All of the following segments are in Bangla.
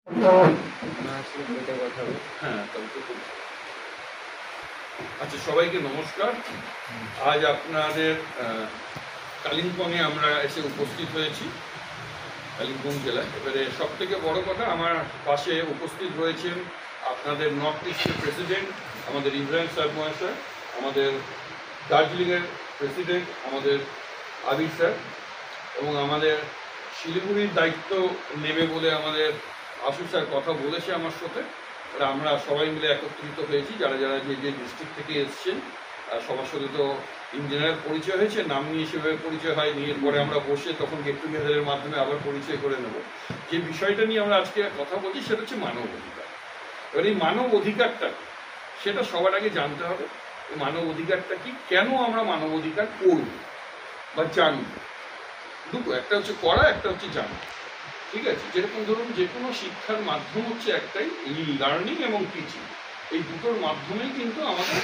হ্যাঁ, আচ্ছা, সবাইকে নমস্কার। আজ আপনাদের কালিম্পংয়ে আমরা এসে উপস্থিত হয়েছি, কালিম্পং জেলায়। এবারে সব থেকে বড় কথা, আমার পাশে উপস্থিত রয়েছেন আপনাদের নর্থ ইস্টের প্রেসিডেন্ট আমাদের ইব্রাহিম সাহেব মহাশয়, আমাদের দার্জিলিংয়ের প্রেসিডেন্ট আমাদের আবির স্যার, এবং আমাদের শিলিগুড়ির দায়িত্ব নেবে বলে আমাদের আশু স্যার কথা বলেছে আমার সাথে। আমরা সবাই মিলে একত্রিত হয়েছি, যারা যারা যে যে ডিস্ট্রিক্ট থেকে এসছেন। সবার সাথে তো ইঞ্জিনিয়ার পরিচয় হয়েছে, নাম নিয়ে সেভাবে পরিচয় হয়নি। এরপরে আমরা বসে তখন গেট টুগেদারের মাধ্যমে আবার পরিচয় করে নেব। যে বিষয়টা নিয়ে আমরা আজকে কথা বলছি সেটা হচ্ছে মানব অধিকার। এবার এই মানব অধিকারটা সেটা সবার আগে জানতে হবে। এই মানব অধিকারটা কি, কেন আমরা মানব অধিকার করব বা জানব। দুটো, একটা হচ্ছে করা, একটা হচ্ছে জানা। ঠিক আছে, যেরকম ধরুন যে কোনো শিক্ষার মাধ্যম হচ্ছে একটাই, লার্নিং এবং টিচিং। এই দুটোর মাধ্যমেই কিন্তু আমাদের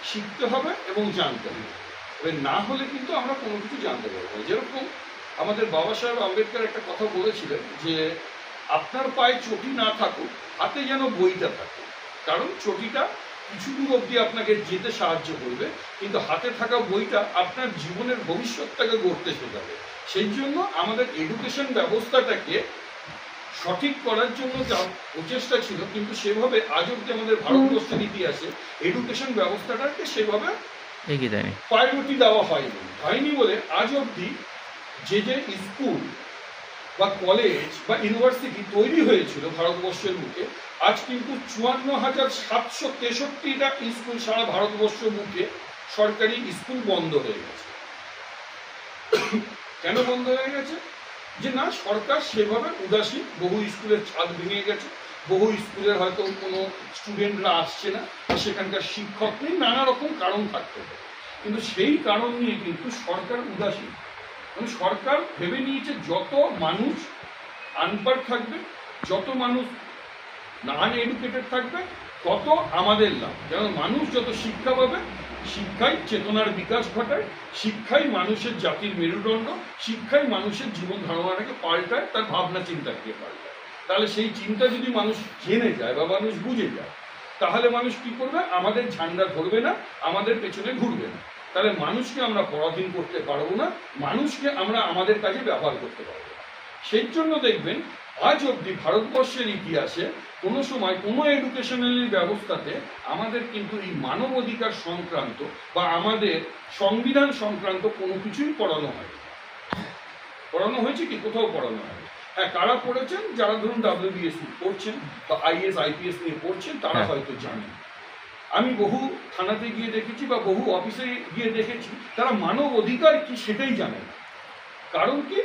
শিখতে হবে এবং জানতে হবে। এবার না হলে কিন্তু আমরা কোনো কিছু জানতে পারবো না। যেরকম আমাদের বাবা সাহেব আম্বেদকর একটা কথা বলেছিলেন যে আপনার পায়ে চটি না থাকুক, হাতে যেন বইটা থাকে। কারণ চটিটা কিছু দূর অবধি আপনাকে যেতে সাহায্য করবে, কিন্তু হাতে থাকা বইটা আপনার জীবনের ভবিষ্যৎটাকে গড়তে শেখাবে। সেই জন্য আমাদের এডুকেশন ব্যবস্থাটাকে সঠিক করার জন্য যা প্রচেষ্টা ছিল, কিন্তু সেভাবে আজ অব্দি আমাদের ভারতবর্ষের ইতিহাসে এডুকেশন ব্যবস্থাটাকে সেভাবে প্রায়োরিটি দেওয়া হয়নি বলে আজ অব্দি যে যে স্কুল বা কলেজ বা ইউনিভার্সিটি তৈরি হয়েছিল ভারতবর্ষের বুকে, আজ কিন্তু 54,763টা স্কুল সারা ভারতবর্ষ বুকে সরকারি স্কুল বন্ধ হয়ে গেছে। কেন বন্ধ হয়ে গেছে? যে না, সরকার সেভাবে উদাসীন। বহু স্কুলের ছাদ ভেঙে গেছে, বহু স্কুলের হয়তো কোনো স্টুডেন্টরা আসছে না, সেখানকার শিক্ষক নেই, নানা রকম কারণ থাকতে পারে। কিন্তু সেই কারণ নিয়ে কিন্তু সরকার উদাসীন। মানে সরকার ভেবে নিয়েছে যত মানুষ আনপাড় থাকবে, যত মানুষ নন এডুকেটেড থাকবে, তত আমাদের লাভ। যেমন মানুষ যত শিক্ষা পাবে, শিক্ষাই চেতনার বিকাশ ঘটায়, শিক্ষাই মানুষের জাতির মেরুদণ্ড, শিক্ষাই মানুষের জীবন ধারণাটাকে পাল্টায়, তার ভাবনা চিন্তাকে পাল্টায়। তাহলে সেই চিন্তা যদি মানুষ জেনে যায় বা মানুষ বুঝে যায়, তাহলে মানুষ কি করবে? আমাদের ঝান্ডা ধরবে না, আমাদের পেছনে ঘুরবে না। তাহলে মানুষকে আমরা পরাধীন করতে পারবো না, মানুষকে আমরা আমাদের কাজে ব্যবহার করতে পারবো না। সেই জন্য দেখবেন আজ অব্দি ভারতবর্ষের ইতিহাসে কোনো সময় কোনো এডুকেশনাল ব্যবস্থাতে আমাদের কিন্তু এই মানব অধিকার সংক্রান্ত বা আমাদের সংবিধান সংক্রান্ত কোনো কিছুই পড়ানো হয়নি। পড়ানো হয়েছে কি? কোথাও পড়ানো হয়নি। হ্যাঁ, কারা পড়েছেন? যারা ধরুন WBSC পড়ছেন বা IAS IPS নিয়ে পড়ছেন, তারা হয়তো জানেন। আমি বহু থানাতে গিয়ে দেখেছি বা বহু অফিসে গিয়ে দেখেছি, তারা মানব অধিকার কি সেটাই জানে না। কারণ কি?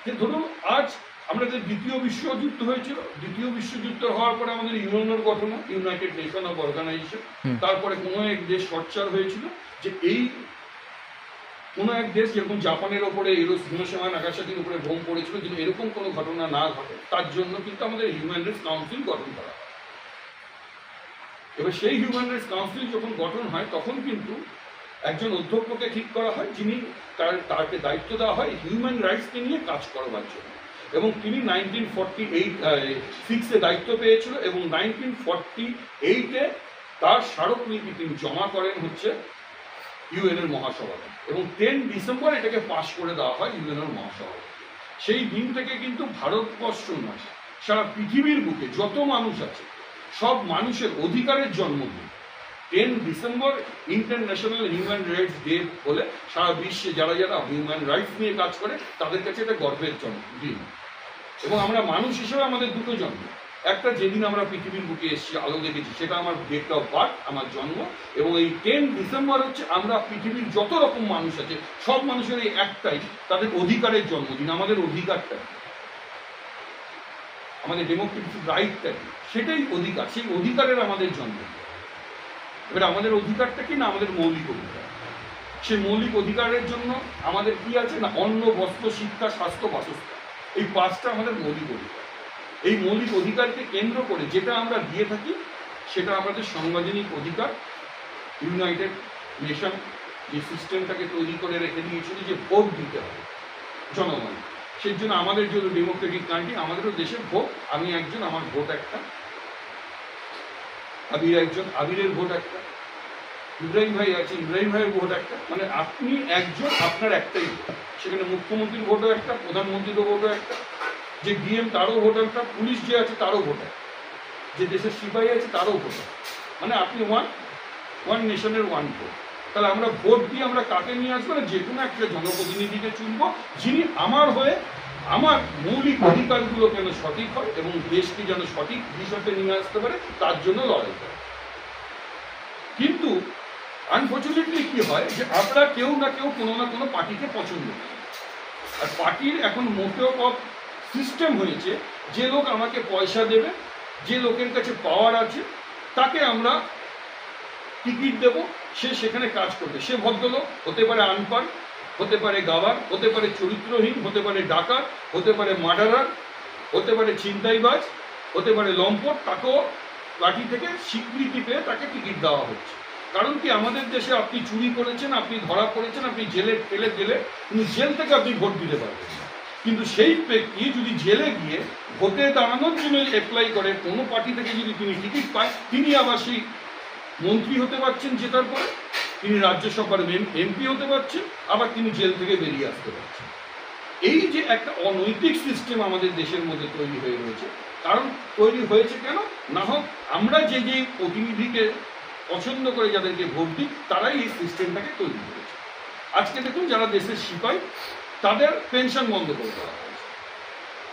যে ধরুন আজ আমাদের দ্বিতীয় বিশ্বযুদ্ধ হয়েছিল, দ্বিতীয় বিশ্বযুদ্ধ হওয়ার পরে আমাদের ইউএনওর গঠন, ইউনাইটেড নেশন অফ অর্গানাইজেশন। তারপরে কোনো এক দেশ সোচ্চার হয়েছিল যে এই কোনো এক দেশ, যেরকম জাপানের ওপরে হিরোশিমা নাগাসাকির উপরে বোম পড়েছিল, কিন্তু এরকম কোনো ঘটনা না ঘটে, তার জন্য কিন্তু আমাদের হিউম্যান রাইটস কাউন্সিল গঠন করা হয়। এবার সেই হিউম্যান রাইটস কাউন্সিল যখন গঠন হয়, তখন কিন্তু একজন অধ্যক্ষকে ঠিক করা হয়, যিনি তাকে দায়িত্ব দেওয়া হয় হিউম্যান রাইটসকে নিয়ে কাজ করবার জন্য। এবং তিনি 1946-এ দায়িত্ব পেয়েছিল, এবং 1948-এ তার স্মারকলিপি তিনি জমা করেন হচ্ছে ইউএনের মহাসভাতে, এবং 10 ডিসেম্বর এটাকে পাশ করে দেওয়া হয় ইউএনের মহাসভাতে। সেই দিন থেকে কিন্তু ভারতবর্ষ নয়, সারা পৃথিবীর বুকে যত মানুষ আছে সব মানুষের অধিকারের জন্মদিন 10 December international human rights day বলে সারা বিশ্বে যারা যারা হিউম্যান রাইটস নিয়ে কাজ করে তাদের কাছে এটা গর্বের জন্মদিন। এবং আমরা মানুষ হিসেবে আমাদের দুটো জন্ম। একটা, যেদিন আমরা পৃথিবীর বুকে এসেছি, আলো দেখেছি, সেটা আমার ডেট অফ বার্থ, আমার জন্ম। এবং এই 10 ডিসেম্বর হচ্ছে আমরা পৃথিবীর যত রকম মানুষ আছে সব মানুষের এই একটাই, তাদের অধিকারের জন্মদিন। আমাদের অধিকারটা, আমাদের ডেমোক্রেটিক রাইটটা কি, সেটাই অধিকার। সেই অধিকারের আমাদের জন্মদিন। এবার আমাদের অধিকারটা কি না? আমাদের মৌলিক অধিকার। সেই মৌলিক অধিকারের জন্য আমাদের কি আছে না? অন্ন, বস্ত্র, শিক্ষা, স্বাস্থ্য, বাসস্থান। এই 5টা আমাদের মৌলিক অধিকার। এই মৌলিক অধিকারকে কেন্দ্র করে যেটা আমরা দিয়ে থাকি, সেটা আমাদের সাংবিধানিক অধিকার। ইউনাইটেড নেশন যে সিস্টেমটাকে তৈরি করে রেখে দিয়েছিল যে ভোট দিতে হবে জনগণ, সেই জন্য আমাদের যেহেতু ডেমোক্রেটিক কান্ট্রি, আমাদেরও দেশের ভোট, আমি একজন, আমার ভোট একটা, আবির একজন, আবিরের ভোট একটা, ইব্রাহিম ভাই আছে, ইব্রাহিম ভাইয়ের ভোট একটা, মানে আপনি একজন, আপনার একটাই ভোট। সেখানে মুখ্যমন্ত্রীর ভোটও একটা, প্রধানমন্ত্রীরও ভোটও একটা, যে ডিএম তারও ভোট একটা, পুলিশ যে আছে তারও ভোট একটা, যে দেশের সিপাহী আছে তারও ভোট একটা। মানে আপনি ওয়ান নেশনের ওয়ান ভোট। তাহলে আমরা ভোট দিয়ে আমরা কাকে নিয়ে আসবো না, যে কোনো একটা জনপ্রতিনিধিকে চুনব, যিনি আমার হয়ে আমার মৌলিক অধিকারগুলো যেন সঠিক হয় এবং দেশকে যেন সঠিক দিশাতে নিয়ে আসতে পারে, তার জন্য লড়াই করে। কিন্তু আনফর্চুনেটলি কি হয়, যে আমরা কেউ না কেউ কোনো না কোনো পার্টিকে পছন্দ করি। আর পার্টির এখন মোটেও সিস্টেম হয়েছে, যে লোক আমাকে পয়সা দেবে, যে লোকের কাছে পাওয়ার আছে, তাকে আমরা টিকিট দেবো, সে সেখানে কাজ করবে। সে ভদ্রলোক হতে পারে আনপাড়, হতে পারে গাওয়ার, হতে পারে চরিত্রহীন, হতে পারে ডাকাত, হতে পারে মার্ডারার, হতে পারে ছিনতাইবাজ, হতে পারে লম্পট, তাকেও পার্টি থেকে স্বীকৃতি পেয়ে তাকে টিকিট দেওয়া হচ্ছে। কারণ কি, আমাদের দেশে আপনি চুরি করেছেন, আপনি ধরা পড়েছেন, আপনি জেলে ফেলে গেলে, কিন্তু জেল থেকে আপনি ভোট দিতে পারবেন না। কিন্তু সেই ব্যক্তি যদি জেলে গিয়ে ভোটে দাঁড়ানোর জন্য অ্যাপ্লাই করে, কোনো পার্টি থেকে যদি তিনি টিকিট পায়, তিনি আবার সেই মন্ত্রী হতে পারছেন, জেতার পরে তিনি রাজ্যসভার এমপি হতে পারছেন, আবার তিনি জেল থেকে বেরিয়ে আসতে পারছেন। এই যে একটা অনৈতিক সিস্টেম আমাদের দেশের মধ্যে তৈরি হয়ে রয়েছে, কারণ তৈরি হয়েছে কেন না, হোক আমরা যে যে প্রতিনিধিকে পছন্দ করে যাদেরকে ভোট দিই, তারাই এই সিস্টেমটাকে তৈরি করেছে। আজকে দেখুন, যারা দেশের সিপাহী, তাদের পেনশন বন্ধ করে দেওয়া হয়েছে,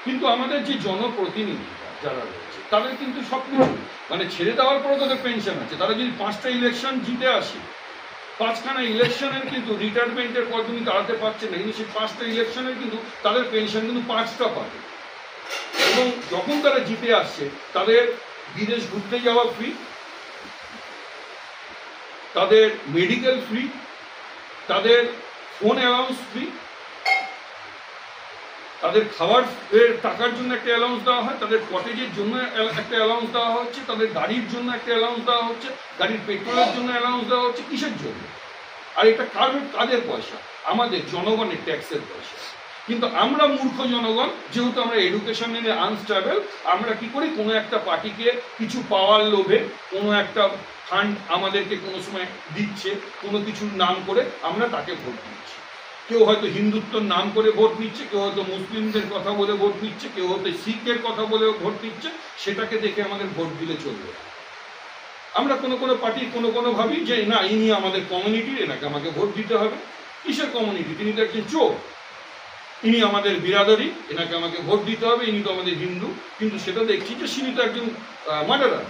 কিন্তু আমাদের যে জনপ্রতিনিধি যারা রয়েছে, তাদের কিন্তু সবকিছু মানে ছেড়ে দেওয়ার পরে তাদের পেনশন আছে। তারা যদি 5টা ইলেকশন জিতে আসে, 5খানা ইলেকশনের কিন্তু রিটায়ারমেন্টের পর তুমি দাঁড়াতে পারছে না, কিন্তু সেই 5টা ইলেকশনের কিন্তু তাদের পেনশন কিন্তু 5টা পাবে। এবং যখন তারা জিতে আসছে, তাদের বিদেশ ঘুরতে যাওয়া ফ্রি, তাদের মেডিকেল ফ্রি, তাদের ফোন অ্যালাউন্স ফ্রি, তাদের খাবার টাকার জন্য একটা অ্যালাউন্স দেওয়া হয়, তাদের কটেজের জন্য একটা অ্যালাউন্স দেওয়া হচ্ছে, তাদের গাড়ির জন্য একটা অ্যালাউন্স দেওয়া হচ্ছে, গাড়ির পেট্রোলের জন্য অ্যালাউন্স দেওয়া হচ্ছে। কিসের জন্য? আর এটা কাদের পয়সা? আমাদের জনগণের ট্যাক্সের পয়সা। কিন্তু আমরা মূর্খ জনগণ, যেহেতু আমরা এডুকেশনে আনস্টেবল, আমরা কি করি, কোনো একটা পার্টিকে কিছু পাওয়ার লোভে কোনো একটা ফান্ড আমাদেরকে কোনো সময় দিচ্ছে, কোনো কিছুর নাম করে আমরা তাকে ভোট দিচ্ছি। কেউ হয়তো হিন্দুত্বর নাম করে ভোট নিচ্ছে, কেউ হয়তো মুসলিমদের কথা বলে ভোট নিচ্ছে, কেউ হয়তো শিখের কথা বলে ভোট নিচ্ছে। সেটাকে দেখে আমাদের ভোট দিলে চলবে। আমরা কোনো পার্টি কোনো ভাবি যে না, ইনি আমাদের কমিউনিটির, এনাকে আমাকে ভোট দিতে হবে। কিসের কমিউনিটি? তিনি তো একজন চোর। ইনি আমাদের বিরাদরি, এনাকে আমাকে ভোট দিতে হবে, ইনি তো আমাদের হিন্দু। কিন্তু সেটা দেখছি যে তিনি তো একজন মার্ডারার।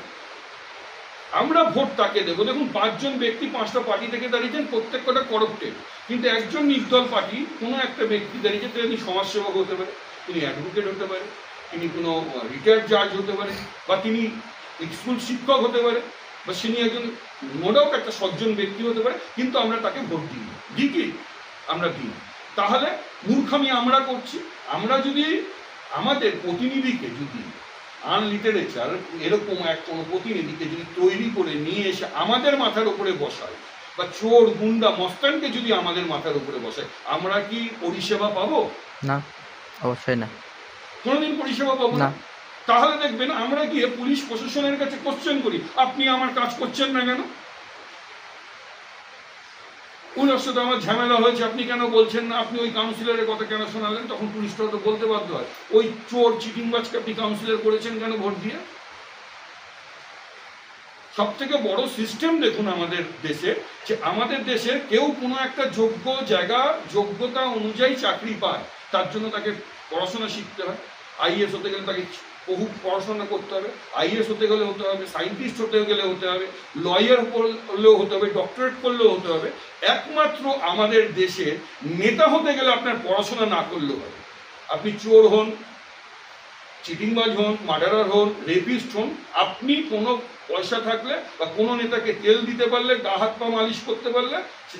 আমরা ভোট তাকে দেবো। দেখুন, 5 জন ব্যক্তি 5টা পার্টি থেকে দাঁড়িয়েছেন, প্রত্যেকটা করাপ্টেড, কিন্তু একজন নির্দল পার্টি কোনো একটা ব্যক্তি দাঁড়িয়েছে, তিনি সমাজসেবক হতে পারে, তিনি অ্যাডভোকেট হতে পারে, তিনি কোনো রিটায়ার্ড জাজ হতে পারে, বা তিনি স্কুল শিক্ষক হতে পারে, বা তিনি একজন নো ডাউট একটা সজ্জন ব্যক্তি হতে পারে, কিন্তু আমরা তাকে ভোট দিই। দিই কি? আমরা দিই। তাহলে মূর্খামি আমরা করছি। আমরা যদি আমাদের প্রতিনিধিকে যদি আনলিটারেচার এরকম কোনো প্রতিনিধিকে যদি তৈরি করে নিয়ে এসে আমাদের মাথার উপরে বসায়, বা চোর গুন্ডা মস্তানকে যদি আমাদের মাথার উপরে বসায়, আমরা কি পরিষেবা পাবো? না, অবশ্যই না, কোনোদিন পরিষেবা পাবো না। তাহলে দেখবেন আমরা গিয়ে পুলিশ প্রশাসনের কাছে কোশ্চেন করি, আপনি আমার কাজ করছেন না কেন? ওনার সাথে আমার ঝামেলা হয়েছে, আপনি কেন বলছেন না? আপনি ওই কাউন্সিলরের কথা কেন শোনালেন? তখন পুলিশটা তো বলতে বাধ্য হয়, ওই চোর চিটিংবাজকে আপনি কাউন্সিলর করেছেন কেন ভোট দিয়ে? সব থেকে বড় সিস্টেম দেখুন আমাদের দেশে, যে আমাদের দেশের কেউ কোনো একটা যোগ্য জায়গা যোগ্যতা অনুযায়ী চাকরি পায়, তার জন্য তাকে পড়াশোনা শিখতে হয়। আইএস হতে গেলে তাকে বহু পড়াশোনা করতে হবে, আইএস হতে গেলে হতে হবে, সায়েন্টিস্ট হতে গেলে হতে হবে, লয়ার করলেও হতে হবে, ডক্টরেট করলেও হতে হবে। একমাত্র আমাদের দেশে নেতা হতে গেলে আপনার পড়াশোনা না করলেও হবে। আপনি চোর হন, চিটিংবাজ হন, মার্ডারার হন, রেপিস্ট হন, আপনি কোনো পয়সা থাকলে বা কোনো নেতাকে তেল দিতে পারলে, গা হাত পা মালিশ করতে পারলে,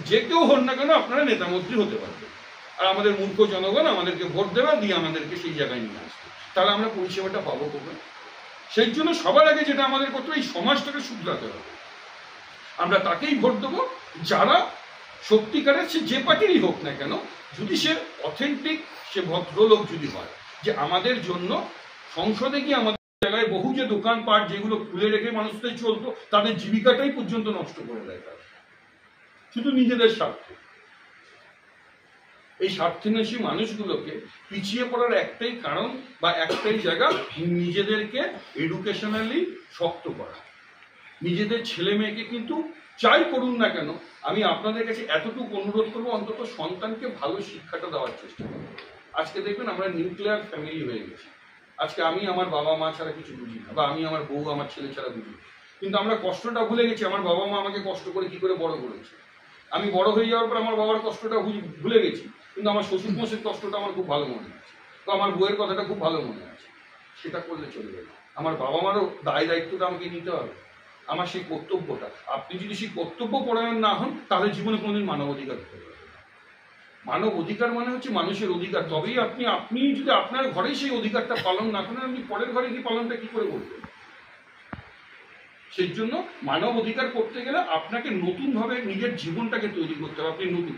যে কেউ হন না কেন আপনারা নেতা মন্ত্রী হতে পারবেন। আর আমাদের মূর্খ জনগণ আমাদেরকে ভোট দেবে, দিয়ে আমাদেরকে সেই জায়গায় নিয়ে আসবে। তাহলে আমরা পরিষেবাটা পাবো কোথায়? সেই জন্য সবার আগে যেটা আমাদের করতে হবে, এই সমাজটাকে শুধরাতে হবে। আমরা তাকেই ভোট দেবো যারা সত্যিকারের, সে যে পার্টিরই হোক না কেন, যদি সে অথেন্টিক সে ভদ্রলোক যদি হয়, যে আমাদের জন্য সংসদে গিয়ে আমাদের জায়গায় বহু যে দোকানপাট যেগুলো খুলে রেখে মানুষটাই চলতো, তাদের জীবিকাটাই পর্যন্ত নষ্ট করে দেয় তারা, শুধু নিজেদের স্বার্থে। এই স্বার্থন্বেষী মানুষগুলোকে পিছিয়ে পড়ার একটাই কারণ বা একটাই জায়গা, নিজেদেরকে এডুকেশনালি শক্ত করা। নিজেদের ছেলে মেয়েকে কিন্তু যাই করুন না কেন, আমি আপনাদের কাছে এতটুকু অনুরোধ করবো, অন্তত সন্তানকে ভালো শিক্ষাটা দেওয়ার চেষ্টা করবো। আজকে দেখবেন আমরা নিউক্লিয়ার ফ্যামিলি হয়ে গেছি। আজকে আমি আমার বাবা মা ছাড়া কিছু বুঝি না, বা আমি আমার বউ আমার ছেলে ছাড়া বুঝি, কিন্তু আমরা কষ্টটা ভুলে গেছি। আমার বাবা মা আমাকে কষ্ট করে কি করে বড় করেছে। আমি বড় হয়ে যাওয়ার পর আমার বাবার কষ্টটা ভুলে গেছি, কিন্তু আমার শ্বশুর মশাইয়ের কষ্টটা আমার খুব ভালো মনে আছে, তো আমার বউয়ের কথাটা খুব ভালো মনে আছে। সেটা করলে চলবে না। আমার বাবা মারও দায়িত্বটা আমাকে নিতে হবে, আমার সেই কর্তব্যটা। আপনি যদি সেই কর্তব্য পরায়ণ না হন, তাহলে জীবনে কোনোদিন মানব অধিকার হতে পারবে না। মানব অধিকার মানে হচ্ছে মানুষের অধিকার। তবেই আপনি যদি আপনার ঘরেই সেই অধিকারটা পালন না করেন, আপনি পরের ঘরে কি পালনটা কি করে করবেন? সেই জন্য মানব অধিকার করতে গেলে আপনাকে নতুন ভাবে নিজের জীবনটাকে তৈরি করতে হবে। আপনি নতুন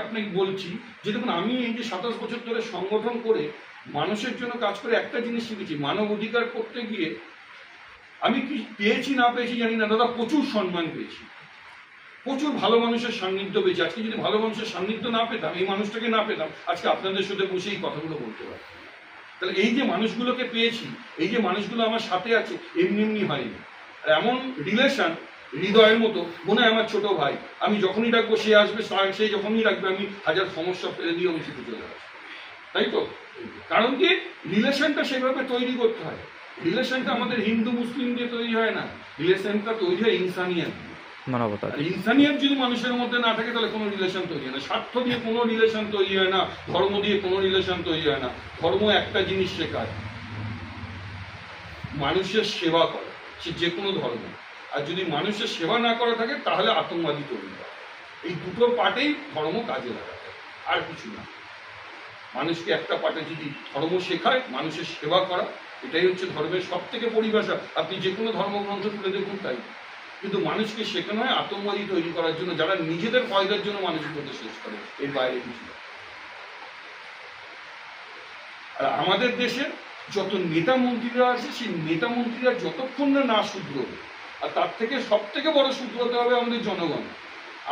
আপনাকে বলছি যে দেখুন, আমি এই যে 27 বছর ধরে সংগঠন করে মানুষের জন্য কাজ করে একটা জিনিস শিখেছি, মানব অধিকার করতে গিয়ে আমি কি পেয়েছি না পেয়েছি জানি না দাদা, প্রচুর সম্মান পেয়েছি, প্রচুর ভালো মানুষের সান্নিধ্য পেয়েছি। আজকে যদি ভালো মানুষের সান্নিধ্য না পেতাম, এই মানুষটাকে না পেতাম, আজকে আপনাদের সাথে বসে এই কথাগুলো বলতে পারতাম। তাহলে এই যে মানুষগুলোকে পেয়েছি, এই যে মানুষগুলো আমার সাথে আছে, এমনি এমনি হয়নি। এমন রিলেশন হৃদয়ের মতো, মনে হয় আমার ছোট ভাই, আমি যখনই ডাকবো সে আসবে, সে যখনই ডাকবে আমি হাজার সমস্যা ফেলে দিয়ে আমি সেটা চলে আসবো। তাই তো? কারণ কি, রিলেশনটা সেভাবে তৈরি করতে হয়। রিলেশনটা আমাদের হিন্দু মুসলিম দিয়ে তৈরি হয় না, রিলেশনটা তৈরি হয় ইনসানিয়াত, মানবতা। ইনসানিয়াত যদি মানুষের মধ্যে না থাকে, তাহলে কোনো রিলেশন তৈরি হয় না। স্বার্থ দিয়ে কোনো রিলেশন তৈরি হয় না, ধর্ম দিয়ে কোনো রিলেশন তৈরি হয় না। ধর্ম একটা জিনিস শেখায়, মানুষের সেবা করা, সে যে কোনো ধর্ম। আর যদি মানুষের সেবা না করা থাকে, তাহলে আতঙ্কবাদী তৈরি হয়। এই দুটো পার্টেই ধর্ম কাজে লাগাতে, আর কিছু না। মানুষকে একটা পার্টে যদি ধর্ম শেখায় মানুষের সেবা করা, এটাই হচ্ছে ধর্মের সব থেকে পরিভাষা। আপনি যে কোনো ধর্মগ্রন্থ তুলে দেখুন তাই। কিন্তু মানুষকে শেখানো হয় আতঙ্কবাদী তৈরি করার জন্য, যারা নিজেদের ফায়দার জন্য মানুষের মধ্যে শেষ করে, এর বাইরে কিছু না। আর আমাদের দেশের যত নেতা মন্ত্রীরা আছে, সেই নেতা মন্ত্রীরা যতক্ষণ না শুধরোবে, আর তার থেকে সব থেকে বড় শুধরোতে হবে আমাদের জনগণ।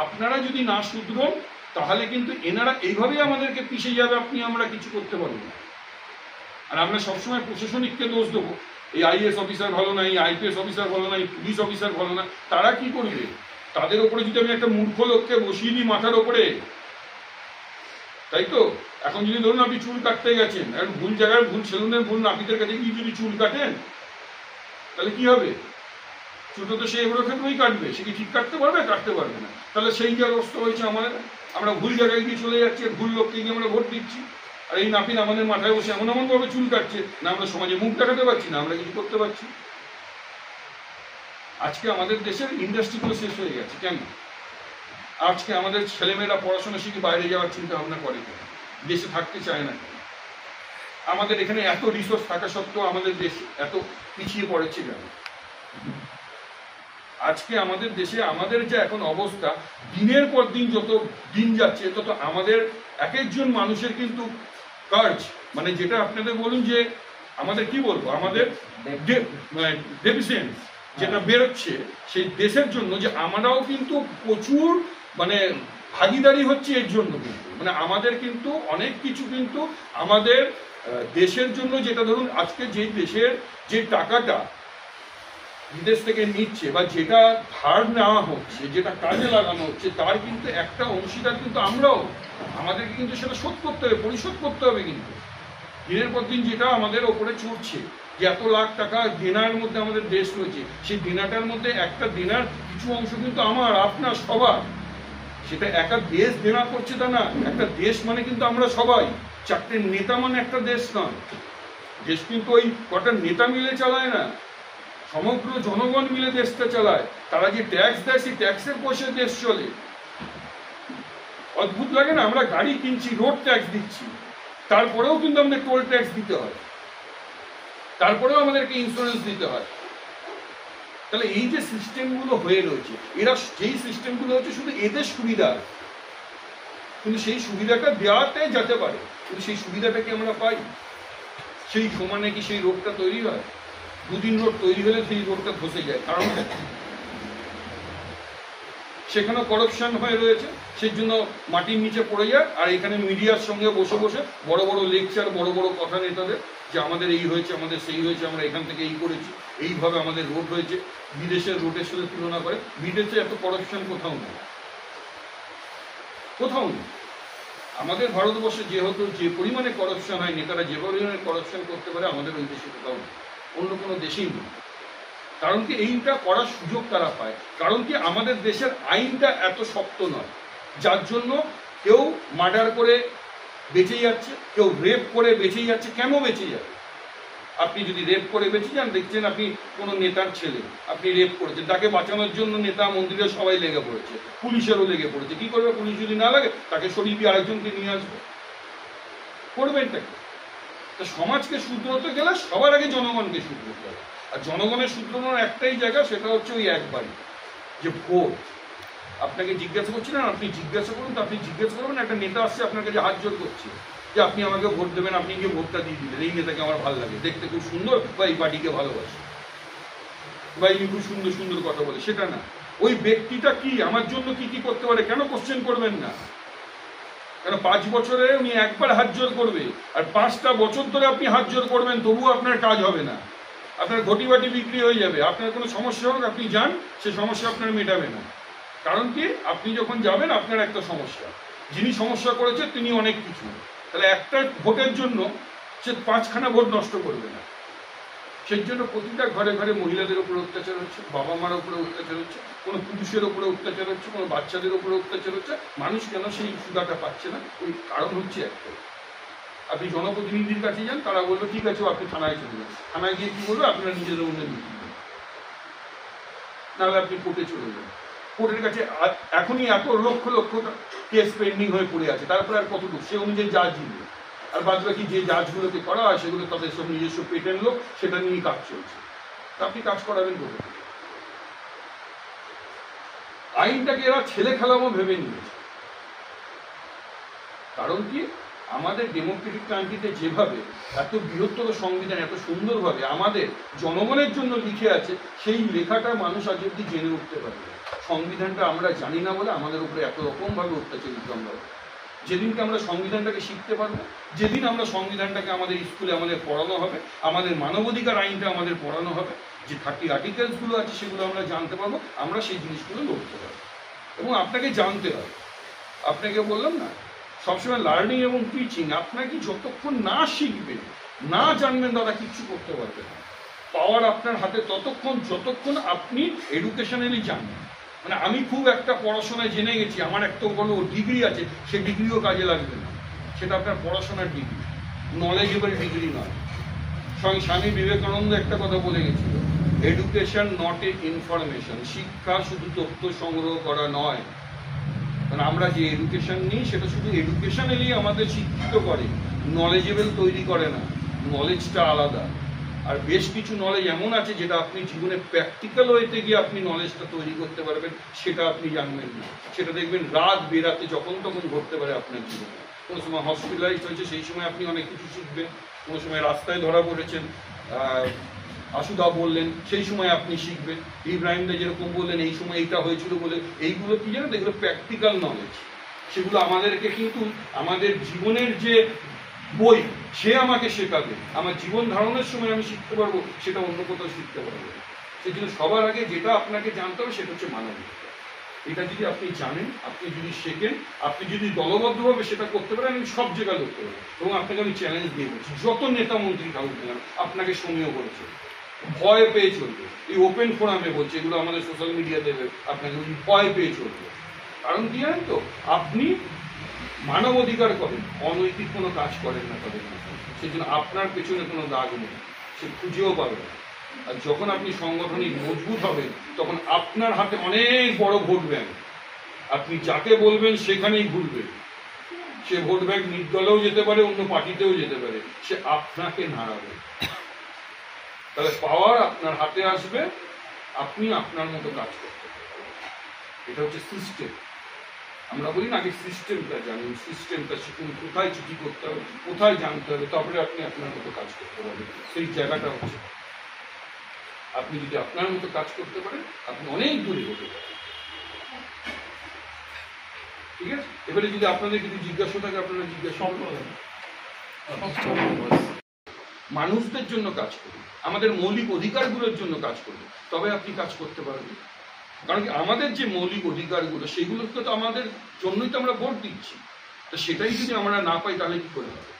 আপনারা যদি না শুধরোন, তাহলে কিন্তু এনারা এইভাবেই আমাদেরকে পিছিয়ে যাবে, আমরা কিছু করতে পারবো না। আর আমরা সবসময় প্রশাসনিককে দোষ দেবো, এই আইএস অফিসার ভালো না, এই আইপিএস অফিসার ভালো না, এই পুলিশ অফিসার ভালো না। তারা কি করবে? তাদের ওপরে যদি আমি একটা মূর্খ লোককে বসিয়ে নিই মাথার ওপরে, তাই তো? এখন যদি ধরুন আপনি চুল কাটতে গেছেন, ভুল জায়গায় ভুল সেলুনের ভুল নাপিতের কাছে গিয়ে যদি চুল কাটেন, তাহলে কি হবে? চুলটা তো সে এগুলো ক্ষেত্রেই কাটবে, সে কি ঠিক কাটতে পারবে? কাটতে পারবে না। তাহলে সেই যে অবস্থা হয়েছে আমাদের, আমরা ভুল জায়গায় গিয়ে চলে যাচ্ছি, ভুল লোককে গিয়ে আমরা ভোট দিচ্ছি। আর এই নাপিত আমাদের মাথায় বসে এমন এমন ভাবে চুল কাটছে না, আমরা সমাজে মুখ দেখাতে পারছি না, আমরা কিছু করতে পারছি। আজকে আমাদের দেশের ইন্ডাস্ট্রিগুলো শেষ হয়ে গেছে। কেন? আজকে আমাদের ছেলেমেয়েরা পড়াশোনা শিখে বাইরে যাওয়ার চিন্তা ভাবনা করে, দেশে থাকতে চায় না। আমাদের এখানে এত রিসোর্স থাকা সত্ত্বেও আমাদের দেশ এত পিছিয়ে পড়েছে কেন? আজকে আমাদের দেশে আমাদের যে এখন অবস্থা, দিনের পর দিন যত দিন যাচ্ছে, তত আমাদের এক একজন মানুষের কিন্তু কাজ, মানে যেটা আপনাদের বলুন যে আমাদের কি বলবো, আমাদের ডেফিসিয়েন্স যেটা বেরোচ্ছে, সেই দেশের জন্য যে আমরাও কিন্তু প্রচুর মানে ভাগিদারি হচ্ছে এর জন্য। কিন্তু মানে আমাদের কিন্তু অনেক কিছু কিন্তু আমাদের দেশের জন্য, যেটা ধরুন আজকে যে দেশের যে টাকাটা বিদেশ থেকে নিচ্ছে বা যেটা ধার নেওয়া হচ্ছে, যেটা কাজে লাগানো হচ্ছে, তার কিন্তু একটা অংশীদার কিন্তু আমরাও। আমাদেরকে কিন্তু সেটা শোধ করতে হবে, পরিশোধ করতে হবে। কিন্তু দিনের পর দিন যেটা আমাদের ওপরে চড়ছে, যে এত লাখ টাকা দেনার মধ্যে আমাদের দেশ রয়েছে, সেই দেনাটার মধ্যে একটা দেনার কিছু অংশ কিন্তু আমার, আপনার, সবার। সেটা একা দেশ দেনা করছে তা না, একটা দেশ মানে কিন্তু আমরা সবাই। চারটে নেতা মানে একটা দেশ নয়। দেশ কিন্তু ওই কটা নেতা মিলে চালায় না, সমগ্র জনগণ মিলে দেশটা চালায়। তারা যে ট্যাক্স দেয়, সেই ট্যাক্সের পয়সায় দেশ চলে। অদ্ভুত লাগে না? আমরা গাড়ি কিনছি, রোড ট্যাক্স দিচ্ছি, তারপরেও কিন্তু আমাদের টোল ট্যাক্স দিতে হয়, তারপরেও আমাদেরকে ইন্স্যুরেন্স দিতে হয়। তাহলে এই যে সিস্টেমগুলো হয়ে রয়েছে, এরা যেই সিস্টেমগুলো হচ্ছে শুধু এদের সুবিধা, কিন্তু সেই সুবিধাটা দেওয়াতে যেতে পারে, কিন্তু সেই সুবিধাটা কি আমরা পাই? সেই সমানে কি সেই রোগটা তৈরি হয়? দুদিন রোগ তৈরি হলে সেই রোগটা ধসে যায়, কারণ সেখানে করাপশন হয়ে রয়েছে, সেই জন্য মাটির নিচে পড়ে যায়। আর এখানে মিডিয়ার সঙ্গে বসে বসে বড় বড় লেকচার, বড় বড় কথা নেতাদের, যে আমাদের এই হয়েছে, আমাদের সেই হয়েছে, আমরা এখান থেকে এই করেছি, এইভাবে আমাদের রোড হয়েছে। বিদেশের রোডের সাথে তুলনা করে বিদেশে এত করাপশন কোথাও নেই, কোথাও নেই। আমাদের ভারতবর্ষে যেহেতু যে পরিমাণে করাপশন হয়, নেতারা যে পরিমাণে করাপশন করতে পারে, আমাদের ওই দেশে কোথাও নেই, অন্য কোনো দেশেই নেই। কারণ কি এইটা করার সুযোগ তারা পায়, কারণ কি আমাদের দেশের আইনটা এত শক্ত নয়, যার জন্য কেউ মার্ডার করে বেঁচে যাচ্ছে, কেউ রেপ করে বেঁচে যাচ্ছে। কেন বেঁচে যাবে? আপনি যদি রেপ করে বেঁচে যান, দেখছেন আপনি কোনো নেতার ছেলে, আপনি রেপ করেছেন, তাকে বাঁচানোর জন্য নেতা মন্ত্রীরা সবাই লেগে পড়েছে, পুলিশেরও লেগে পড়েছে। কি করবে? পুলিশ যদি না লাগে, তাকে সরিয়ে দিয়ে আরেকজনকে নিয়ে আসবে, করবেন তাকে। তো সমাজকে শুধরোতে গেলে সবার আগে জনগণকে শুধরোতে হবে। আর জনগণের শুধরানোর একটাই জায়গা, সেটা হচ্ছে ওই একবারই, যে ভোট। আপনাকে জিজ্ঞাসা করছিলেন, আপনি জিজ্ঞাসা করুন, তো আপনি জিজ্ঞাসা করবেন, একটা নেতা আসছে আপনার কাছে হাত জোর করছে যে আপনি আমাকে ভোট দেবেন, আপনি গিয়ে ভোটটা দিয়ে দিলেন, এই নেতাকে আমার ভালো লাগে, দেখতে খুব সুন্দর, বা এই পার্টিকে ভালোবাসে, বা এই খুব সুন্দর সুন্দর কথা বলে। সেটা না, ওই ব্যক্তিটা কি আমার জন্য কি কি করতে পারে, কেন কোশ্চেন করবেন না? কেন 5 বছরে উনি একবার হাত জোর করবে, আর 5টা বছর ধরে আপনি হাত জোর করবেন, তবুও আপনার কাজ হবে না, আপনার ঘটি বাটি বিক্রি হয়ে যাবে। আপনার কোনো সমস্যা হোক, আপনি যান, সে সমস্যা আপনার মেটাবে না। কারণ কি, আপনি যখন যাবেন আপনার একটা সমস্যা, যিনি সমস্যা করেছে তিনি অনেক কিছু। তাহলে একটা ভোটের জন্য সে 5খানা ভোট নষ্ট করবে না। সেই জন্য প্রতিটা ঘরে ঘরে মহিলাদের উপরে অত্যাচার হচ্ছে, বাবা মার উপরে অত্যাচার হচ্ছে, কোনো পুরুষের উপরে অত্যাচার হচ্ছে, কোনো বাচ্চাদের উপরে অত্যাচার হচ্ছে। মানুষ কেন সেই সুবিধাটা পাচ্ছে না? ওই কারণ হচ্ছে একটাই, আপনি জনপ্রতিনিধির কাছে যান, তারা বললো ঠিক আছে আপনি থানায় চলে যান। থানায় গিয়ে কি বলবে? আপনারা নিজেদের মধ্যে মিটিয়ে দেন, নাহলে আপনি কোর্টে চলে যান। কোর্টের কাছে এখনই এত লক্ষ লক্ষ কেস পেন্ডিং হয়ে পড়ে আছে, তারপরে আর কতটুকু সে অনুযায়ী জাজ দিবে। আর বাদ বাকি যে জাজগুলোকে করা হয় সেগুলো তাদের সব নিজস্ব পেটেন্ট লোক, সেটা নিয়েই কাজ চলছে। তা আপনি কাজ করাবেন কোথায়? আইনটাকে এরা ছেলে খেলামো ভেবে নিয়েছে। কারণ কি, আমাদের ডেমোক্রেটিক কান্ট্রিতে যেভাবে এত বৃহত্তর সংবিধান এত সুন্দরভাবে আমাদের জনগণের জন্য লিখে আছে, সেই লেখাটা মানুষ আজ অব্দি জেনে উঠতে পারবে। সংবিধানটা আমরা জানি না বলে আমাদের উপরে এত রকমভাবে অত্যাচারিত আমরা। যেদিনকে আমরা সংবিধানটাকে শিখতে পারবো, যেদিন আমরা সংবিধানটাকে আমাদের স্কুলে আমাদের পড়ানো হবে, আমাদের মানবাধিকার আইনটা আমাদের পড়ানো হবে, যে 30 আর্টিকেলসগুলো আছে সেগুলো আমরা জানতে পারবো, আমরা সেই জিনিসগুলো লড়তে পারবো। এবং আপনাকে জানতে হবে, আপনাকে বললাম না সবসময় লার্নিং এবং টিচিং, আপনাকে যতক্ষণ না শিখবেন, না জানবেন, দাদা কিচ্ছু করতে পারবেন না। পাওয়ার আপনার হাতে ততক্ষণ যতক্ষণ আপনি এডুকেশনালি জানবেন। মানে আমি খুব একটা পড়াশোনায় জেনে গেছি, আমার একটা কোনো ডিগ্রি আছে, সে ডিগ্রিও কাজে লাগবে না। সেটা আপনার পড়াশোনার ডিগ্রি, নলেজেবল ডিগ্রি নয়। স্বামী বিবেকানন্দ একটা কথা বলে গেছিল, এডুকেশন নট এ ইনফরমেশন। শিক্ষা শুধু তথ্য সংগ্রহ করা নয়। কারণ আমরা যে এডুকেশন নিই সেটা শুধু এডুকেশনালি আমাদের শিক্ষিত করে, নলেজেবল তৈরি করে না। নলেজটা আলাদা। আর বেশ কিছু নলেজ এমন আছে যেটা আপনি জীবনে প্র্যাকটিক্যাল ওয়েতে গিয়ে আপনি নলেজটা তৈরি করতে পারবেন, সেটা আপনি জানবেন না। সেটা দেখবেন রাত বেরাতে যখন তখন ঘটতে পারে আপনার জীবনে। কোনো সময় হসপিটালাইজ হয়েছে, সেই সময় আপনি অনেক কিছু শিখবেন। কোনো সময় রাস্তায় ধরা পড়েছেন, আশুদা বললেন, সেই সময় আপনি শিখবেন। ইব্রাহিমদা যেরকম বললেন এই সময় এইটা হয়েছিল বলে, এইগুলো কি জানেন, এগুলো প্র্যাকটিক্যাল নলেজ। সেগুলো আমাদেরকে কিন্তু আমাদের জীবনের যে বই, সে আমাকে শেখাবে। আমার জীবন ধারণের সময় আমি শিখতে পারবো, সেটা অন্য কোথাও শিখতে পারবো। সেই জন্য সবার আগে যেটা আপনাকে জানতে হবে সেটা হচ্ছে মানবিকতা। এটা যদি আপনি জানেন, আপনি যদি শেখেন, আপনি যদি দলবদ্ধভাবে সেটা করতে পারেন, আমি সব জায়গায় করতে পারবো। এবং আপনাকে আমি চ্যালেঞ্জ দিয়ে বলছি, যত নেতা মন্ত্রী থাকুক না আপনাকে সমীহ করেছে, ভয় পেয়ে চলবে। এই ওপেন ফোরামে বলছে, এগুলো আমাদের সোশ্যাল মিডিয়া দেবে, আপনাকে ভয় পেয়ে চলবে। কারণ কি জানেন তো, আপনি মানব অধিকার করেন, অনৈতিক কোনো কাজ করেন না তাদের মধ্যে। সেই জন্য আপনার পেছনে কোনো দাগ নেই, সে খুঁজেও পাবে না। আর যখন আপনি সাংগঠনিক মজবুত হবেন, তখন আপনার হাতে অনেক বড় ভোট ব্যাংক। আপনি যাকে বলবেন সেখানেই ঘুরবে। সে ভোট ব্যাংক নির্দলেও যেতে পারে, অন্য পার্টিতেও যেতে পারে, সে আপনাকে নাড়াবে। তাহলে পাওয়ার আপনার হাতে আসবে, আপনি আপনার মতো কাজ করতে পারবেন। এটা হচ্ছে সিস্টেম। আমরা বলি না আগে সিস্টেমটা জানুন, সিস্টেমটা শিখুন, কোথায় চিঠি করতে হবে, কোথায় জানতে হবে, তারপরে আপনি আপনার মতো কাজ করতে পারবেন। সেই জায়গাটা হচ্ছে আপনি যদি আপনার মতো কাজ করতে পারেন আপনি অনেক দূরে হতে পারেন। ঠিক আছে, এবারে যদি আপনাদের কিছু জিজ্ঞাসা থাকে আপনারা জিজ্ঞাসা করবেন। মানুষদের জন্য কাজ করুন, আমাদের মৌলিক অধিকারগুলোর জন্য কাজ করুন, তবে আপনি কাজ করতে পারবেন। কারণ কি আমাদের যে মৌলিক অধিকারগুলো সেগুলোকে তো আমাদের জন্যই তো আমরা ভোট দিচ্ছি, তো সেটাই যদি আমরা না পাই তাহলে কি করে হবে?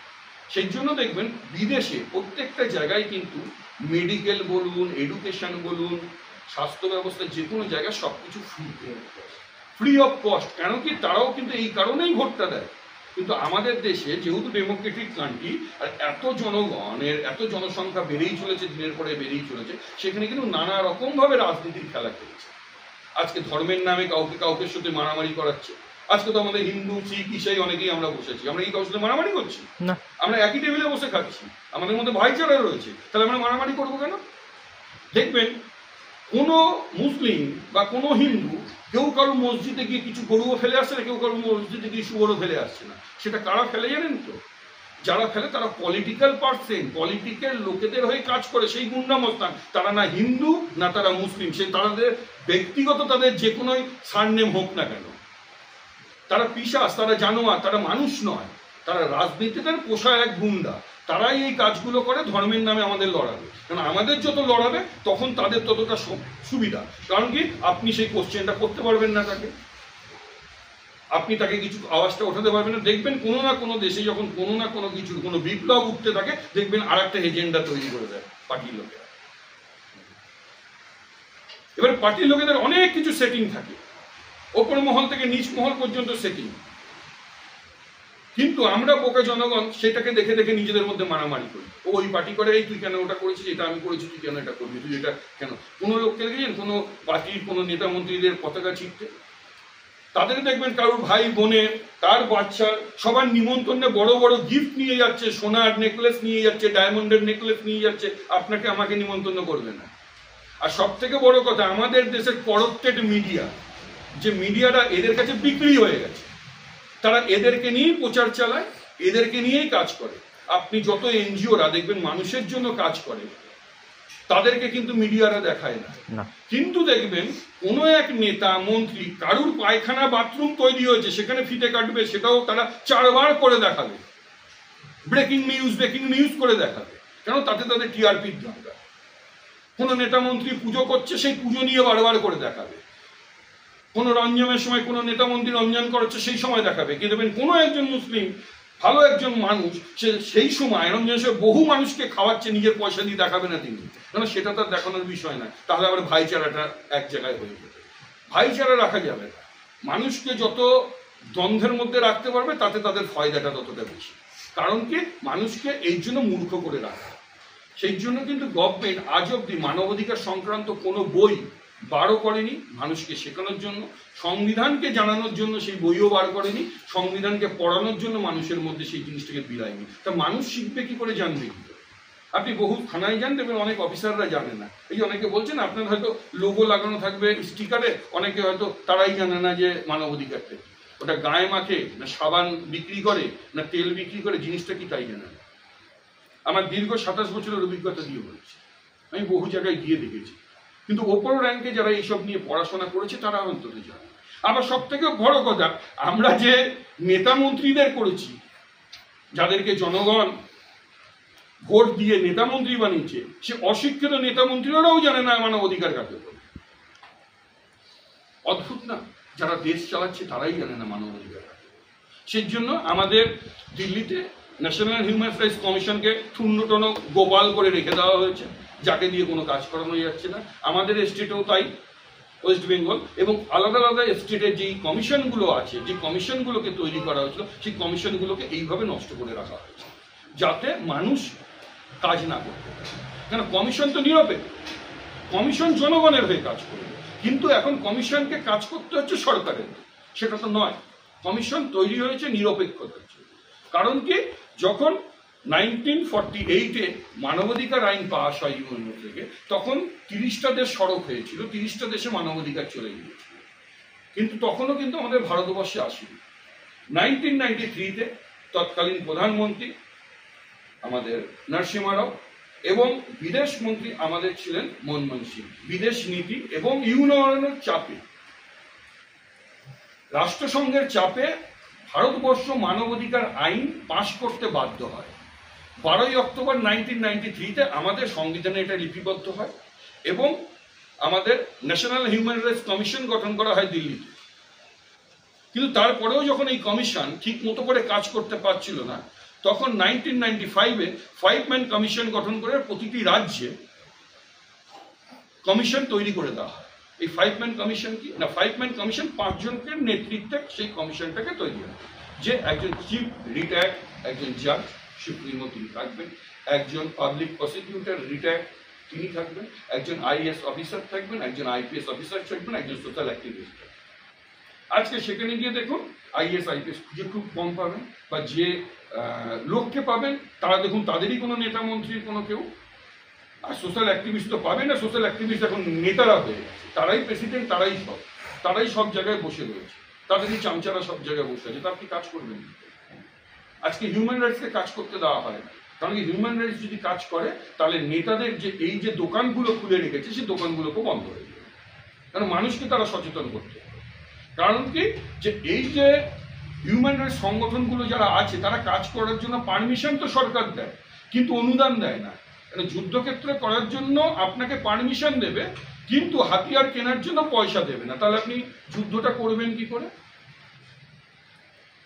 সেই জন্য দেখবেন বিদেশে প্রত্যেকটা জায়গায় কিন্তু মেডিকেল বলুন, এডুকেশন বলুন, স্বাস্থ্য ব্যবস্থা, যে কোনো জায়গায় সবকিছু ফ্রি অফ কস্ট। কেন কি তারাও কিন্তু এই কারণেই ভোটটা দেয়। কিন্তু আমাদের দেশে যেহেতু ডেমোক্রেটিক কান্ট্রি আর এত জনগণের এত জনসংখ্যা বেড়েই চলেছে, দিনের পরে বেড়েই চলেছে, সেখানে কিন্তু নানা রকম ভাবে রাজনীতির খেলা খেলছে। আজকে ধর্মের নামে কাউকে কাউকে সাথে মারামারি করাচ্ছে। আজকে তো আমাদের হিন্দু, শিখ, ইসাই অনেকেই আমরা বসেছি, আমরা কি কারোর সাথে মারামারি করছি না, আমরা একই টেবিলে বসে খাচ্ছি, আমাদের মধ্যে ভাইচারা রয়েছে, তাহলে আমরা মারামারি করবো কেন? দেখবেন কোনো মুসলিম বা কোনো হিন্দু কেউ কারো মসজিদে গিয়ে কিছু গরুও ফেলে আসছে না, কেউ কারো মসজিদে গিয়ে শুয়োরও ফেলে আসছে না। সেটা কারা ফেলে জানেন তো? যারা ফেলে তারা পলিটিক্যাল পার্সন, পলিটিক্যাল লোকেদের হয়ে কাজ করে, সেই গুন্ডা মস্তান। তারা না হিন্দু না তারা মুসলিম, সে তাদের ব্যক্তিগত তাদের যে কোনো সারনেম হোক না কেন, তারা পিশাচ, তারা জানোয়ার, তারা মানুষ নয়, তারা রাজনীতিদের পোষা এক গুন্ডা। তারাই এই কাজগুলো করে ধর্মের নামে আমাদের লড়াবে। কারণ আমাদের যত লড়াবে তখন তাদের ততটা সুবিধা। কারণ কি আপনি সেই কোশ্চেনটা করতে পারবেন না তাকে, আপনি তাকে কিছু আওয়াজটা ওঠাতে পারবেন না। দেখবেন কোনো না কোনো দেশে যখন কোনো না কোনো কিছু কোনো বিপ্লব উঠতে থাকে, দেখবেন আর একটা এজেন্ডা তৈরি করে দেয় পার্টির লোকেরা। এবার পার্টির লোকেদের অনেক কিছু সেটিং থাকে, ওপর মহল থেকে নিচ মহল পর্যন্ত সেটিং। কিন্তু আমরা বোকা জনগণ সেটাকে দেখে দেখে নিজেদের মধ্যে মারামারি করি। ও ওই পার্টি করে, এই তুই কেন ওটা করেছিস, এটা আমি করেছি, তুই কেন এটা করবি, তুই এটা কেন? কোনো লোককে দেখেছেন কোনো পার্টির কোনো নেতা মন্ত্রীদের পতাকা ছিটতে? তাদের দেখবেন কারোর ভাই বোনের, তার বাচ্চা, সবার নিমন্ত্রণে বড় বড় গিফট নিয়ে যাচ্ছে, সোনার নেকলেস নিয়ে যাচ্ছে, ডায়মন্ডের নেকলেস নিয়ে যাচ্ছে, আপনাকে আমাকে নিমন্ত্রণ করবে না। আর সব থেকে বড় কথা, আমাদের দেশের করাপ্টেড মিডিয়া, যে মিডিয়াটা এদের কাছে বিক্রি হয়ে গেছে, তারা এদেরকে নিয়েই প্রচার চালায়, এদেরকে নিয়েই কাজ করে। আপনি যত এনজিওরা দেখবেন মানুষের জন্য কাজ করে, তাদেরকে কিন্তু মিডিয়ারা দেখায় না। কিন্তু দেখবেন কোন এক নেতা মন্ত্রী কারুর পায়খানা বাথরুম তৈরি হয়েছে, সেখানে ফিতে কাটবে, সেটাও তারা 4 বার করে দেখাবে, ব্রেকিং নিউজ করে দেখাবে। কেন? তাতে তাদের টিআরপির দরকার। কোন নেতা মন্ত্রী পুজো করছে, সেই পুজো নিয়ে বারবার করে দেখাবে। কোন রঞ্জনের সময় কোন নেতা মন্ত্রী রঞ্জন করাচ্ছে, সেই সময় দেখাবে। কিন্তু দেখবেন কোনো একজন মুসলিম ভালো একজন মানুষ সে সেই সময় রঞ্জনের সময় বহু মানুষকে খাওয়াচ্ছে, নিজের পয়সা দিয়ে দেখাবে না তিনি, কারণ সেটা তার দেখানোর বিষয় না। তাহলে আবার ভাইচারাটা এক জায়গায় হয়ে যাবে। ভাইচারা রাখা যাবে না। মানুষকে যত দ্বন্দ্বের মধ্যে রাখতে পারবে তাতে তাদের ফায়দাটা ততটা বেশি। কারণ কি মানুষকে এই জন্য মূর্খ করে রাখা। সেই জন্য কিন্তু গভর্নমেন্ট আজ অব্দি মানবাধিকার সংক্রান্ত কোনো বই বারও করেনি মানুষকে শেখানোর জন্য, সংবিধানকে জানানোর জন্য সেই বইও বার করেনি, সংবিধানকে পড়ানোর জন্য মানুষের মধ্যে সেই জিনিসটাকে বিলায়নি। তা মানুষ শিখবে কি করে, জানবে কি করে? আপনি বহু থানায় যান, দেখবেন অনেক অফিসাররা জানে না। এই যে অনেকে বলছেন আপনার হয়তো লোগো লাগানো থাকবে স্টিকারে, অনেকে হয়তো তারাই জানে না যে মানবাধিকারটা ওটা গায়ে মাখে না সাবান বিক্রি করে না তেল বিক্রি করে, জিনিসটা কি তাই জানে না। আমার দীর্ঘ 27 বছরের অভিজ্ঞতা দিয়ে বলছি, আমি বহু জায়গায় গিয়ে দেখেছি। কিন্তু ওপর র্যাঙ্কে যারা এইসব নিয়ে পড়াশোনা করেছে তারা অন্তত জানে। আবার সব থেকে বড় কথা, আমরা যে নেতা মন্ত্রীদের করেছি, যাদেরকে জনগণ ভোট দিয়ে নেতা মন্ত্রী বানিয়েছে, সে অশিক্ষিত নেতা মন্ত্রীরাও জানে না মানবাধিকার কাকে বলে। অদ্ভুত না? যারা দেশ চালাচ্ছে তারাই জানে না মানবাধিকার কাকে। সেই জন্য আমাদের দিল্লিতে ন্যাশনাল হিউম্যান রাইটস কমিশনকে ঠুন্ডটনো গোপাল করে রেখে দেওয়া হয়েছে, যাকে দিয়ে কোনো কাজ করানো যাচ্ছে না। আমাদের স্টেটেও তাই, ওয়েস্ট বেঙ্গল এবং আলাদা আলাদা স্টেটের যেই কমিশনগুলো আছে, যে কমিশনগুলোকে তৈরি করা হয়েছিল, সেই কমিশনগুলোকে এইভাবে নষ্ট করে রাখা হয়েছে যাতে মানুষ কাজ না করতে পারে। কেন? কমিশন তো নিরপেক্ষ, কমিশন জনগণের হয়ে কাজ করবে। কিন্তু এখন কমিশনকে কাজ করতে হচ্ছে সরকারের, সেটা তো নয়। কমিশন তৈরি হয়েছে নিরপেক্ষতার জন্য। কারণ কি, যখন 1948-এ মানবাধিকার আইন পাস হয় ইউএনও থেকে, তখন 30টা দেশ সরব হয়েছিল, 30টা দেশে মানবাধিকার চলে গিয়েছিল। কিন্তু তখনও কিন্তু আমাদের ভারতবর্ষে আসেনি। 1993-তে তৎকালীন প্রধানমন্ত্রী আমাদের নরসিংহ রাও এবং বিদেশ মন্ত্রী আমাদের ছিলেন মনমোহন সিং। বিদেশ নীতি এবং ইউনিয়নের চাপে, রাষ্ট্রসংঘের চাপে ভারতবর্ষ মানবাধিকার আইন পাশ করতে বাধ্য হয়। 12ই অক্টোবর 1993-তে আমাদের সংবিধানে এটা লিপিবদ্ধ হয় এবং আমাদের ন্যাশনাল হিউম্যান রাইটস কমিশন গঠন করা হয় দিল্লিতে। কিন্তু তারপরেও যখন এই কমিশন ঠিক মতো করে কাজ করতে পারছিল না, তখন 1995-এ 5-ম্যান কমিশন গঠন করে প্রতিটি রাজ্যে কমিশন তৈরি করে দেওয়া হয়। এই 5-ম্যান কমিশন কি না, 5-ম্যান কমিশন 5 জনের নেতৃত্বে সেই কমিশনটাকে তৈরি হয়, যে একজন চিফ রিটায়ার্ড, একজন জাজ সুপ্রিমো তিনি থাকবেন, একজন পাবলিক প্রসিকিউটর রিটায়ার্ড তিনি থাকবেন, একজন আইএএস অফিসার থাকবেন, একজন আইপিএস অফিসার থাকবেন, একজন সোশ্যাল অ্যাক্টিভিস্ট। আজকে সেখানে গিয়ে দেখুন আইএস আইপিএস খুঁজে খুব কম পাবেন, বা যে লোককে পাবেন তারা দেখুন তাদেরই কোনো নেতা মন্ত্রীর কোনো কেউ। আর সোশ্যাল অ্যাক্টিভিস্ট তো পাবে না, সোশ্যাল অ্যাক্টিভিস্ট এখন নেতারা হয়ে গেছে, তারাই প্রেসিডেন্ট, তারাই সব জায়গায় বসে রয়েছে, তাদেরই চামচারা সব জায়গায় বসে আছে। তা আপনি কাজ করবেন না। আজকে হিউম্যান রাইটসকে কাজ করতে দেওয়া হয় না, কারণ কি হিউম্যান রাইটস যদি কাজ করে তাহলে নেতাদের যে এই যে দোকানগুলো খুলে রেখেছে সেই দোকানগুলোকেও বন্ধ হয়ে যাবে, কারণ মানুষকে তারা সচেতন করতে হবে। কারণ কি যে এই যে হিউম্যান রাইটস সংগঠনগুলো যারা আছে তারা কাজ করার জন্য পারমিশন তো সরকার দেয়, কিন্তু অনুদান দেয় না। যুদ্ধক্ষেত্রে করার জন্য আপনাকে পারমিশন দেবে, কিন্তু হাতিয়ার কেনার জন্য পয়সা দেবে না। তাহলে আপনি যুদ্ধটা করবেন কি করে?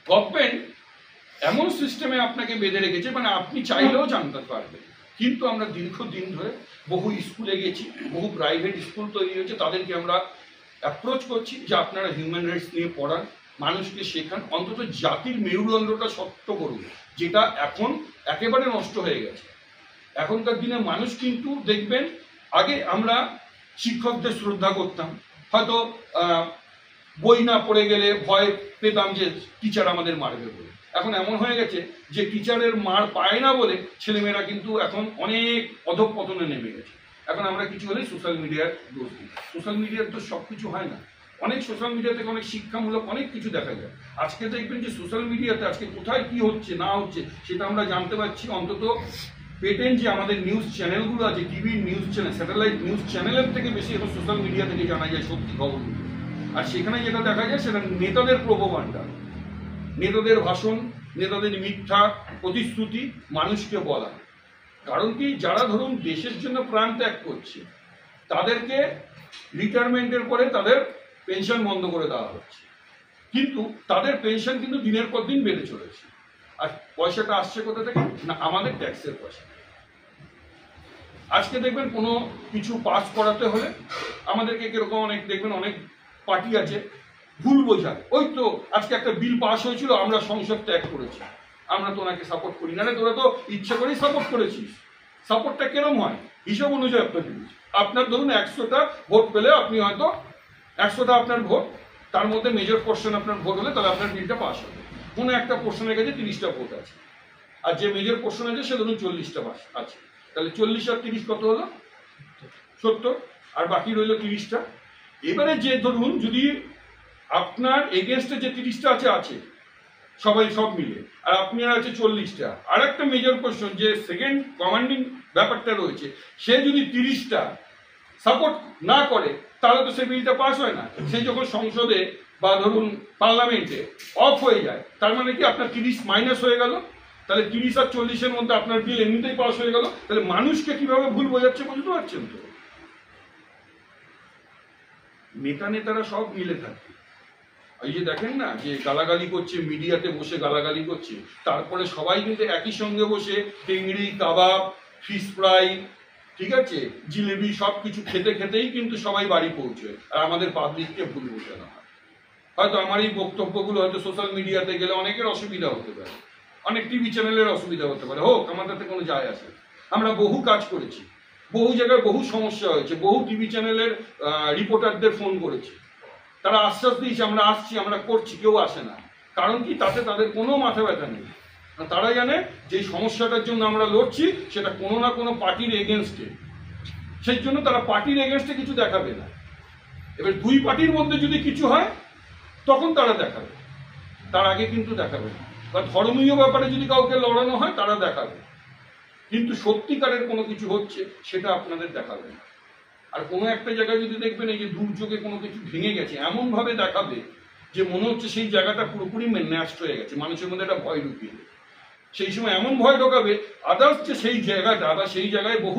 গভর্নমেন্ট এমন সিস্টেমে আপনাকে বেঁধে রেখেছে, মানে আপনি চাইলেও জানতে পারবেন। কিন্তু আমরা দীর্ঘদিন ধরে বহু স্কুলে গেছি, বহু প্রাইভেট স্কুল তৈরি হয়েছে, তাদেরকে আমরা অ্যাপ্রোচ করছি যে আপনারা হিউম্যান রাইটস নিয়ে পড়ান, মানুষকে শেখান, অন্তত জাতির মেরুদণ্ডটা শক্ত করুন, যেটা এখন একেবারে নষ্ট হয়ে গেছে। এখনকার দিনে মানুষ কিন্তু দেখবেন, আগে আমরা শিক্ষকদের শ্রদ্ধা করতাম, হয়তো বই না পড়ে গেলে ভয় পেতাম যে টিচার আমাদের মারবে বলে। এখন এমন হয়ে গেছে যে টিচারের মার পায় না বলে ছেলেমেয়েরা কিন্তু এখন অনেক অধঃপতনে নেমে গেছে। এখন আমরা কিছু হলেই সোশ্যাল মিডিয়ার দোষ দিই। সোশ্যাল মিডিয়ার তো সব কিছু হয় না, অনেক সোশ্যাল মিডিয়া থেকে অনেক শিক্ষামূলক অনেক কিছু দেখা যায়। আজকে দেখবেন যে সোশ্যাল মিডিয়াতে আজকে কোথায় কি হচ্ছে না হচ্ছে সেটা আমরা জানতে পারছি। অন্তত পেটেন্ট যে আমাদের নিউজ চ্যানেলগুলো আছে, TV news channel, satellite news চ্যানেলের থেকে বেশি এখন সোশ্যাল মিডিয়া থেকে জানা যায় সত্যি খবরগুলো। আর সেখানে যেটা দেখা যায় সেটা নেতাদের প্রোপাগান্ডা, নেতাদের ভাষণ, নেতাদের মিথ্যা প্রতিশ্রুতি মানুষকে বলা। কারণ কি, যারা ধরুন দেশের জন্য প্রাণ ত্যাগ করছে তাদেরকে রিটায়ারমেন্টের পরে তাদের পেনশন বন্ধ করে দেওয়া হচ্ছে, কিন্তু তাদের পেনশন কিন্তু দিনের পর দিন বেড়ে চলেছে। আর পয়সাটা আসছে কোথা থেকে না, আমাদের ট্যাক্সের পয়সা। আজকে দেখবেন কোনো কিছু পাস করাতে হলে আমাদেরকে কিরকম অনেক দেখবেন অনেক পার্টি আছে ভুল বোঝায়, ওই তো আজকে একটা বিল পাস হয়েছিল আমরা সংসদ ত্যাগ করেছি, আমরা তো ওনাকে সাপোর্ট করি না। তোরা তো ইচ্ছা করেই সাপোর্ট করেছিস। সাপোর্টটা কেরম হয় হিসাব অনুযায়ী আপনাকে দিচ্ছি। আপনার ধরুন 100টা ভোট পেলে আপনি হয়তো 100টা আপনার ভোট, তার মধ্যে মেজর পোর্শন আপনার ভোট হলে তাহলে আপনার বিলটা পাস হবে। কোনো একটা পোর্শনের কাছে 30টা ভোট আছে, আর যে মেজর পোর্শন আছে সে ধরুন 40টা পাস আছে, তাহলে 40 আর 30 কত হলো? 70, আর বাকি রইল 30টা। এবারে যে ধরুন যদি আপনার এগেনস্টে যে 30টা আছে সবাই সব মিলে, আর আপনার আছে 40টা, আর একটা মেজর কোশ্চেন যে সেকেন্ড কমান্ডিং ব্যাপারটা রয়েছে, সে যদি 30টা সাপোর্ট না করে তাহলে তো সে বিলটা পাস হয় না। সে যখন সংসদে বা ধরুন পার্লামেন্টে অফ হয়ে যায়, তার মানে কি আপনার 30 মাইনাস হয়ে গেল, তাহলে 30 আর 40-এর মধ্যে আপনার বিল এমনিতেই পাস হয়ে গেল। তাহলে মানুষকে কিভাবে ভুল বোঝাচ্ছে বুঝতে পারছেন তো? নেতারা সব মিলে থাকে। এই যে দেখেন না যে গালাগালি করছে, মিডিয়াতে বসে গালাগালি করছে, তারপরে সবাই কিন্তু একই সঙ্গে বসে টেংরি, কাবাব, ফিশ ফ্রাই, ঠিক আছে, জিলেবি সব কিছু খেতে খেতেই কিন্তু সবাই বাড়ি পৌঁছয়, আর আমাদের পাবলিককে ভুল বোঝানো হয়। হয়তো আমার এই বক্তব্যগুলো হয়তো সোশ্যাল মিডিয়াতে গেলে অনেকের অসুবিধা হতে পারে, অনেক টিভি চ্যানেলের অসুবিধা হতে পারে, হোক, আমার তাতে কোনো যায় আসে। আমরা বহু কাজ করেছি, বহু জায়গায় বহু সমস্যা হয়েছে, বহু টিভি চ্যানেলের রিপোর্টারদের ফোন করেছি, তারা আশ্বাস দিয়েছে আমরা আসছি, আমরা করছি, কেউ আসে না। কারণ কি, তাতে তাদের কোনো মাথা ব্যথা নেই। তারা জানে যে সমস্যাটার জন্য আমরা লড়ছি সেটা কোনো না কোনো পার্টির এগেনস্টে, সেই জন্য তারা পার্টির এগেনস্টে কিছু দেখাবে না। এবার দুই পার্টির মধ্যে যদি কিছু হয় তখন তারা দেখাবে, তার আগে কিন্তু দেখাবে না। বা ধর্মীয় ব্যাপারে যদি কাউকে লড়ানো হয় তারা দেখাবে, কিন্তু সত্যিকারের কোনো কিছু হচ্ছে সেটা আপনাদের দেখাবে না। আর কোনো একটা জায়গায় যদি দেখবেন এই যে দুর্যোগে কোনো কিছু ভেঙে গেছে, এমনভাবে দেখাবে যে মনে হচ্ছে সেই জায়গাটা পুরোপুরি ন্যাস্ট হয়ে গেছে, মানুষের মধ্যে একটা ভয় ঢুকিয়ে দেবে। সেই সময় এমন ভয় ঢোকাবে আদার্স যে সেই জায়গাটা বা সেই জায়গায় বহু